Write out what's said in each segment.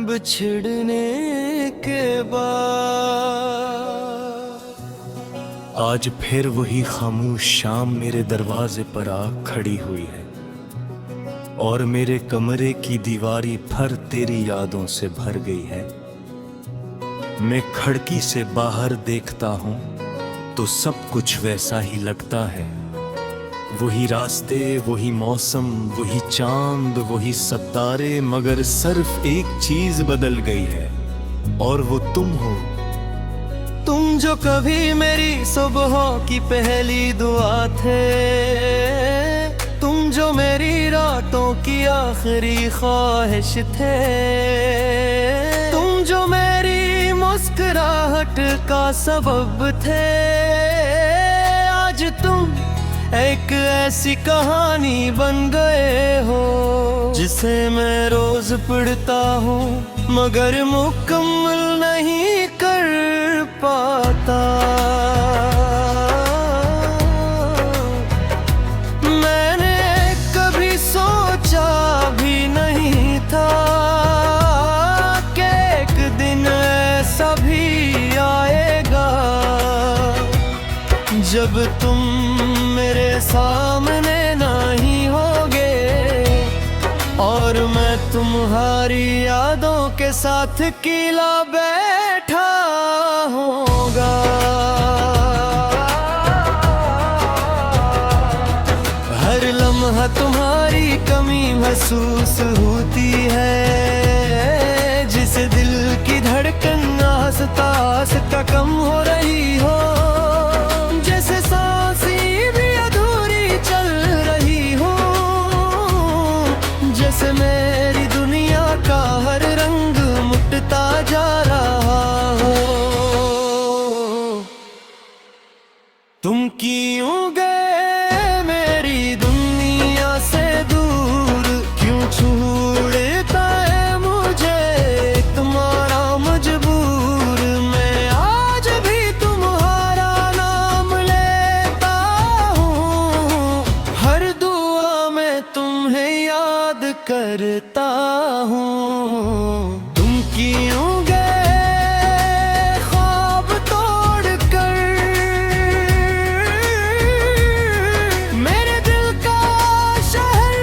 बिछड़ने के बाद आज फिर वही खामोश शाम मेरे दरवाजे पर आ खड़ी हुई है और मेरे कमरे की दीवारी भर तेरी यादों से भर गई है। मैं खिड़की से बाहर देखता हूँ तो सब कुछ वैसा ही लगता है। वही रास्ते, वही मौसम, वही चांद, वही सितारे, मगर सिर्फ एक चीज बदल गई है और वो तुम हो। तुम जो कभी मेरी सुबहों की पहली दुआ थे, तुम जो मेरी रातों की आखिरी ख्वाहिश थे, तुम जो मेरी मुस्कुराहट का सबब थे। आज तुम एक ऐसी कहानी बन गए हो जिसे मैं रोज पढ़ता हूँ मगर मुकम्मल नहीं कर पाता। मैंने कभी सोचा भी नहीं था कि एक दिन ऐसा भी आएगा जब तुम मेरे सामने नहीं होगे और मैं तुम्हारी यादों के साथ अकेला बैठा होगा। हर लम्हा तुम्हारी कमी महसूस होती है, जिस दिल की धड़कन आस्ता आस्ता कम हो रही हो, जैसे सांसें भी अधूरी चल रही हो, जैसे मेरी दुनिया का हर रंग मिटता जा रहा हो। तुम क्यों गए मेरी दुनिया से दूर, क्यों छोड़ता है मुझे तुम्हारा मजबूर। मैं आज भी तुम्हारा नाम लेता हूँ, हर दुआ में तुम्हें याद करता हूँ। तुम क्यों गए ख्वाब तोड़कर, मेरे दिल का शहर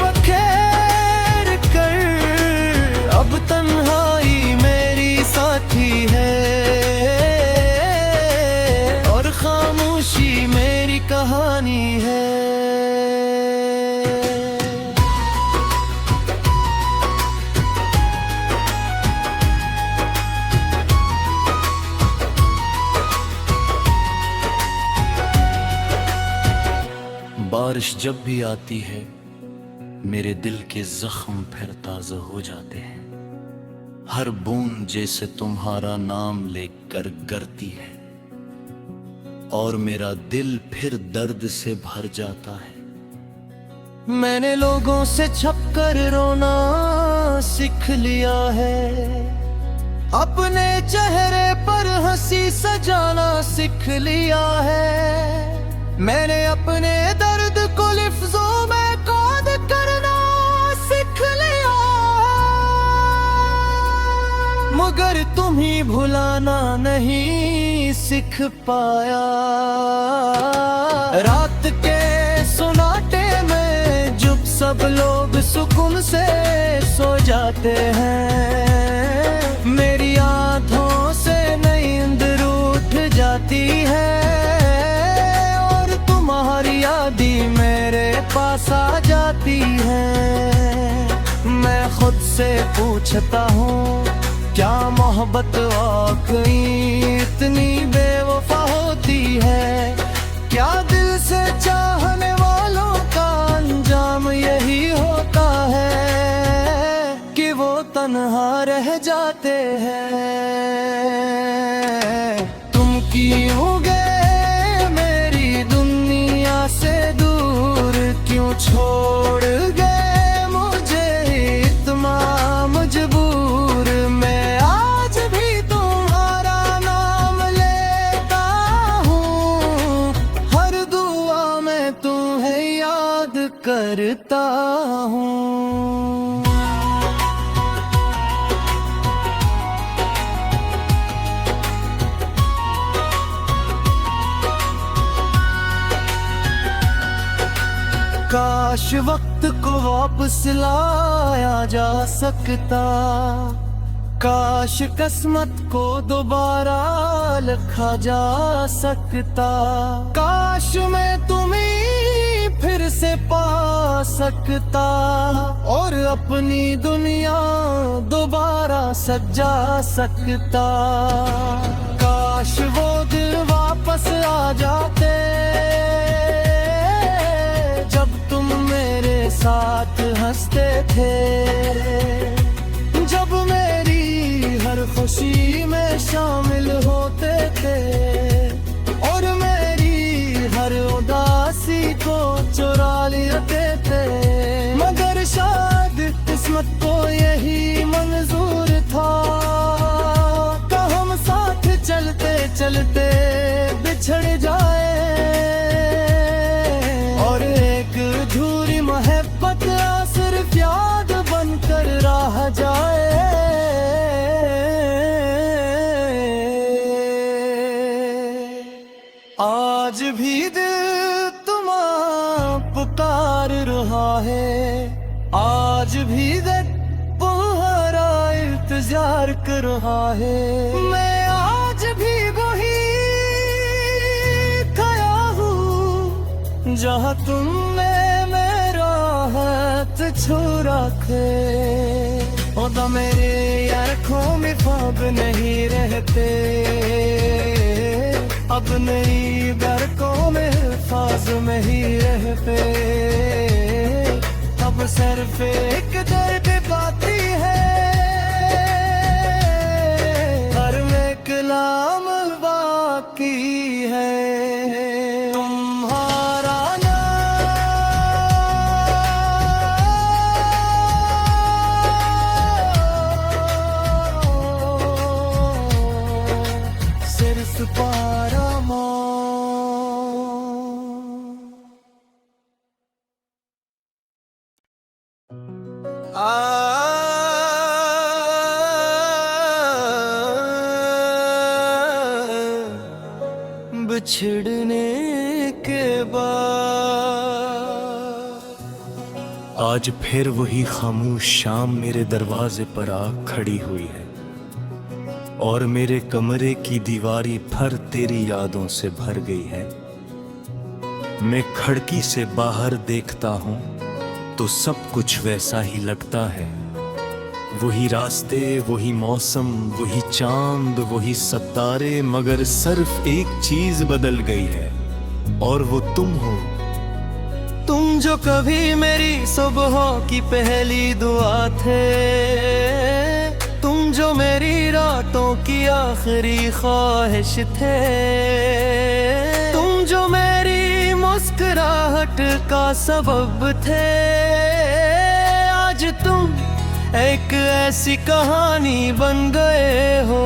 बखेर कर। अब तन्हाई मेरी साथी है और खामोशी मेरी कहानी है। बारिश जब भी आती है मेरे दिल के जख्म फिर ताज़ा हो जाते हैं। हर बूंद जैसे तुम्हारा नाम लेकर गिरती है और मेरा दिल फिर दर्द से भर जाता है। मैंने लोगों से छपकर रोना सीख लिया है, अपने चेहरे पर हंसी सजाना सीख लिया है। मैंने अपने दर्द को लिफ्ज़ों में कैद करना सीख लिया, मगर तुम ही भुलाना नहीं सीख पाया। रात के सुनाटे में जब सब लोग सुकून से सो जाते हैं, मेरी आँखों से नींद रूठ जाती है तुम्हारी यादी मेरे पास आ जाती है। मैं खुद से पूछता हूँ क्या मोहब्बत वाकई इतनी बेवफा होती है? क्या दिल से चाहने वालों का अंजाम यही होता है कि वो तन्हा रह जाते हैं? तुम क्यों गए से दूर, क्यों छोड़ गए मुझे इतना मजबूर। मैं आज भी तुम्हारा नाम लेता करता हूँ। काश वक्त को वापस लाया जा सकता, काश किस्मत को दोबारा लिखा जा सकता, काश मैं तुम्हें फिर से पा सकता और अपनी दुनिया दोबारा सजा सकता। काश वो दिल वापस आ जाते जब तुम मेरे साथ हंसते थे, जब मेरी हर खुशी में शामिल होते थे और मेरी हर उदासी को चुरा लेते थे। मगर शायद किस्मत को यही मंजूर था कि हम साथ चलते चलते बिछड़ जाए और एक अधूरी मोहब्बत सिर्फ याद बनकर रह जाए। आज भी दिल तुम्हारा पुकार रहा है, आज भी दिल तुम्हारा इंतजार कर रहा है। मैं आज भी वही खया हूँ जहाँ तुमने मेरा हाथ छू रखे। तो मेरे आँखों में ख्वाब नहीं रहते, अब नई बरकों में फाज में ही रहते। अब सिर्फ एक दर्द बाती है, हर में कलाम बाकी है। तुम्हारा सिर्फ पारा बिछड़ने के बाद आज फिर वही खामोश शाम मेरे दरवाजे पर आ खड़ी हुई है और मेरे कमरे की दीवारी भर तेरी यादों से भर गई है। मैं खिड़की से बाहर देखता हूँ तो सब कुछ वैसा ही लगता है, वही रास्ते, वही मौसम, वही चांद, वही सितारे, मगर सिर्फ एक चीज बदल गई है और वो तुम हो। तुम जो कभी मेरी सुबहों की पहली दुआ थे, तुम जो मेरी रातों की आखिरी ख्वाहिश थे, तुम जो मेरी मुस्कुराहट का सबब थे। आज तुम एक ऐसी कहानी बन गए हो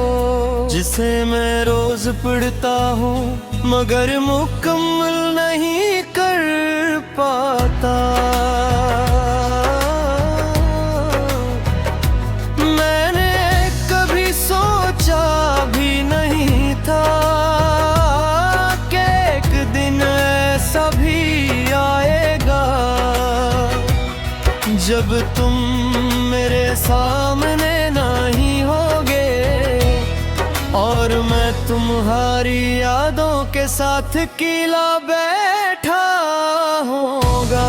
जिसे मैं रोज पढ़ता हूँ मगर मुकम्मल नहीं कर पाता। मैंने कभी सोचा भी नहीं था कि एक दिन ऐसा भी आएगा जब तुम मेरे सामने नहीं होगे और मैं तुम्हारी यादों के साथ अकेला बैठा होगा।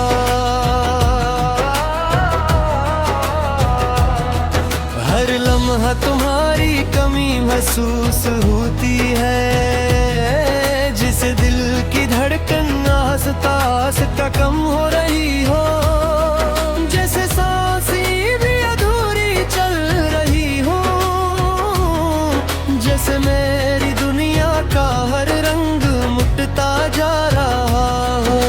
हर लम्हा तुम्हारी कमी महसूस होती है, जिस दिल की धड़कन आस्ता आस्ता कम हो रही हो, जैसे सांसें भी अधूरी चल रही हो, जैसे मेरी दुनिया का हर रंग मुटता जा रहा हो।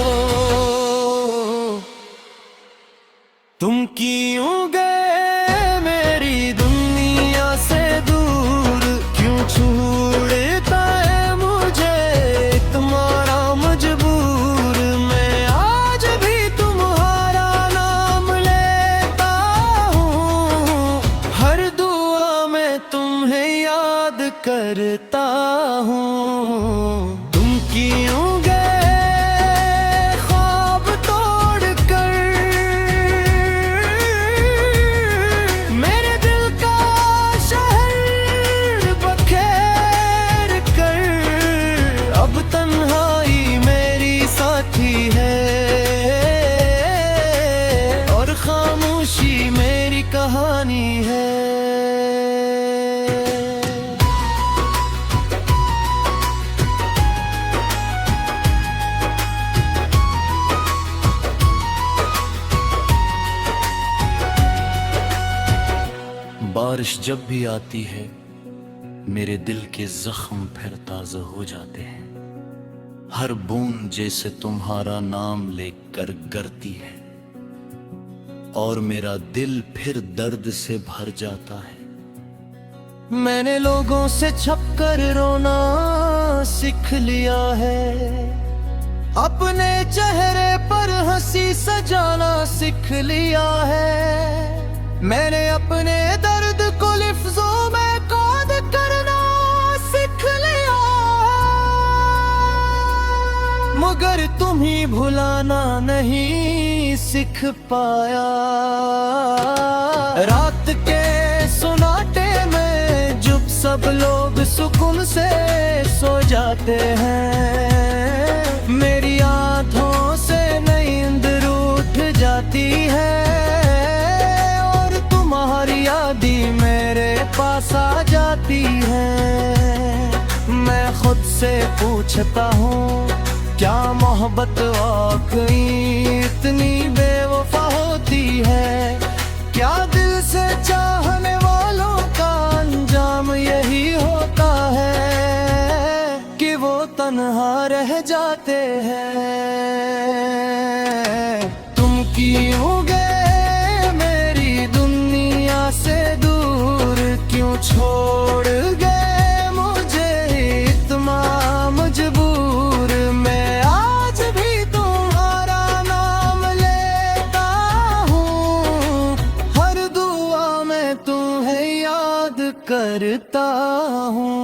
तुम क्यों गए मेरी दुनिया से दूर, क्यों छोड़ता है बारिश जब भी आती है मेरे दिल के जख्म फिर ताज़ा हो जाते हैं। हर बूंद जैसे तुम्हारा नाम लेकर गरती है और मेरा दिल फिर दर्द से भर जाता है। मैंने लोगों से छपकर रोना सीख लिया है, अपने चेहरे पर हंसी सजाना सीख लिया है। मैंने अपने दर्द को लिफ्ज़ों में कैद करना सीख लिया है, मगर तुम ही भुलाना नहीं सीख पाया। रात के सुनाटे में जब सब लोग सुकून से सो जाते हैं, मेरी आँखों से नींद रूठ जाती है और तुम्हारी यादी मेरे पास आ जाती है। मैं खुद से पूछता हूँ क्या मोहब्बत वाकई इतनी बेवफा होती है? क्या दिल से चाहने वालों का अंजाम यही होता है कि वो तन्हा रह जाते हैं? तुम क्यों गए मेरी दुनिया से दूर, क्यों छोड़ गए मुझे इतना मजबूर? मैं आज भी तुम्हारा नाम लेता हूँ, हर दुआ में तुम्हें याद करता हूँ।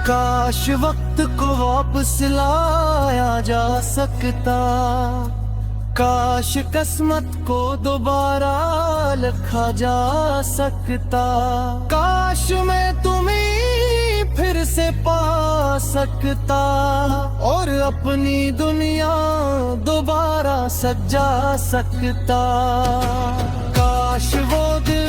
काश वक्त को वापस लाया जा सकता, काश किस्मत को दोबारा लिखा जा सकता, काश मैं तुम्हें फिर से पा सकता और अपनी दुनिया दोबारा सजा सकता। काश वो दिल